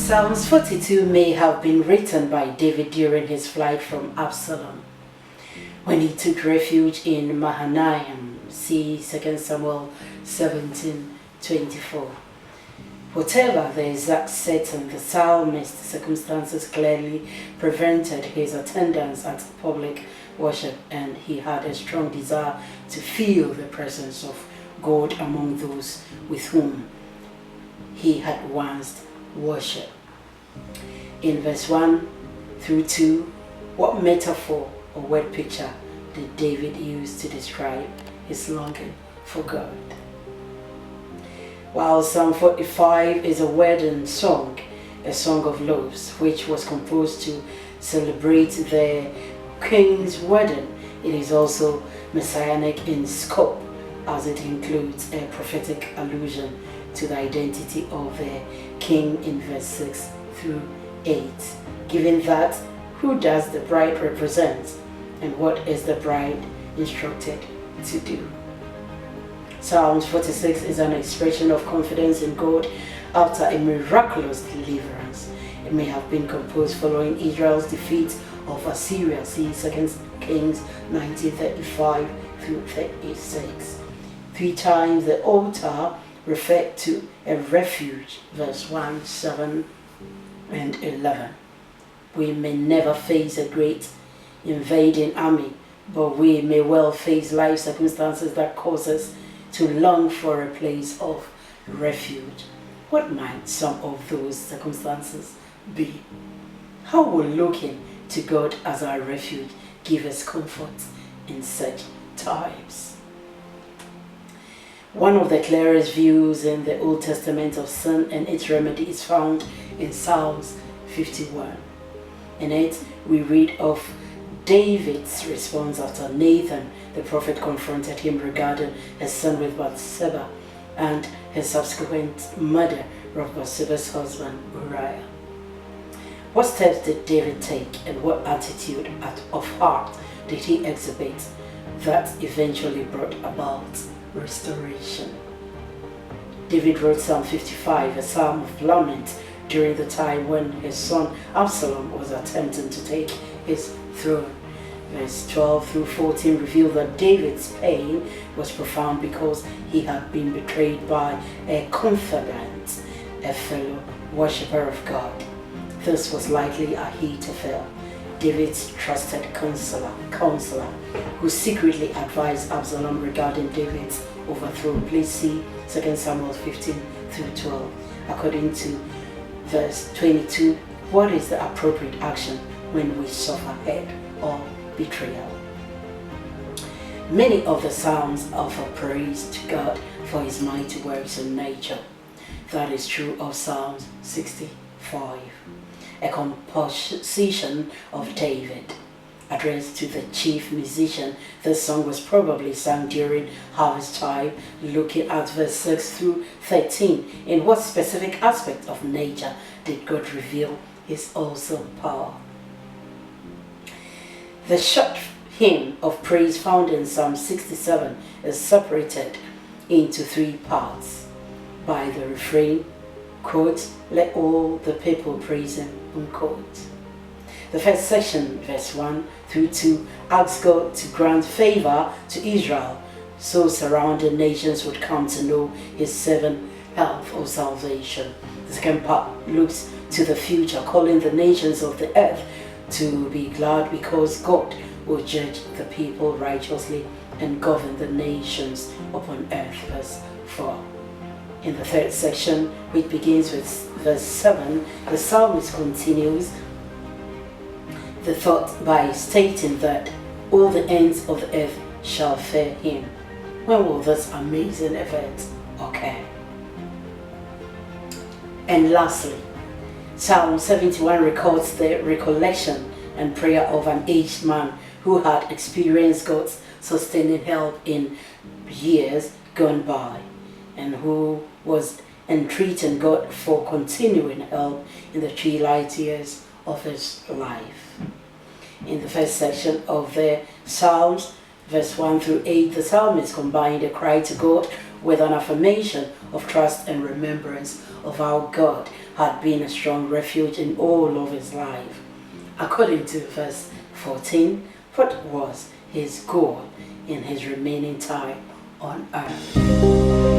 Psalms 42 may have been written by David during his flight from Absalom, when he took refuge in Mahanaim. See 2 Samuel 17:24. Whatever the exact setting, the psalmist's circumstances clearly prevented his attendance at public worship, and he had a strong desire to feel the presence of God among those with whom he had once worshipped. In verse 1 through 2, what metaphor or word picture did David use to describe his longing for God? While Psalm 45 is a wedding song, a song of loves, which was composed to celebrate the king's wedding, it is also messianic in scope, as it includes a prophetic allusion to the identity of the king in verse 6 through 8. Given that, who does the bride represent, and what is the bride instructed to do? Psalms 46 is an expression of confidence in God after a miraculous deliverance. It may have been composed following Israel's defeat of Assyria, see 2 Kings 19:35 through 36. 3 times the altar referred to a refuge, verse 1, 7, and 11. We may never face a great invading army, but we may well face life circumstances that cause us to long for a place of refuge. What might some of those circumstances be? How will looking to God as our refuge give us comfort in such times? One of the clearest views in the Old Testament of sin and its remedy is found in Psalms 51. In it, we read of David's response after Nathan, the prophet, confronted him regarding his son with Bathsheba and his subsequent murder of Bathsheba's husband Uriah. What steps did David take, and what attitude of heart did he exhibit that eventually brought about restoration? David wrote Psalm 55, a psalm of lament, during the time when his son Absalom was attempting to take his throne. Verse 12 through 14 reveal that David's pain was profound because he had been betrayed by a confidant, a fellow worshipper of God. This was likely Ahithophel, David's trusted counselor, who secretly advised Absalom regarding David's overthrow. Please see 2 Samuel 15 through 12. According to verse 22, what is the appropriate action when we suffer hate or betrayal? Many of the Psalms offer praise to God for his mighty works in nature. That is true of Psalms 65, a composition of David addressed to the chief musician. This song was probably sung during harvest time. Looking at verse 6 through 13, in what specific aspect of nature did God reveal his awesome power? The short hymn of praise found in Psalm 67 is separated into 3 parts by the refrain, quote, "Let all the people praise him," unquote. The first section, verse 1 through 2, asks God to grant favor to Israel so surrounding nations would come to know his saving help or salvation. The second part looks to the future, calling the nations of the earth to be glad because God will judge the people righteously and govern the nations upon earth, verse 4. In the third section, which begins with verse 7, the psalmist continues the thought by stating that all the ends of the earth shall fear him. When will this amazing event occur? And lastly, Psalm 71 records the recollection and prayer of an aged man who had experienced God's sustaining help in years gone by, and who was entreating God for continuing help in the twilight years of his life. In the first section of the Psalms, verse 1 through 8, the psalmist combined a cry to God with an affirmation of trust and remembrance of how God had been a strong refuge in all of his life. According to verse 14, what was his goal in his remaining time on earth?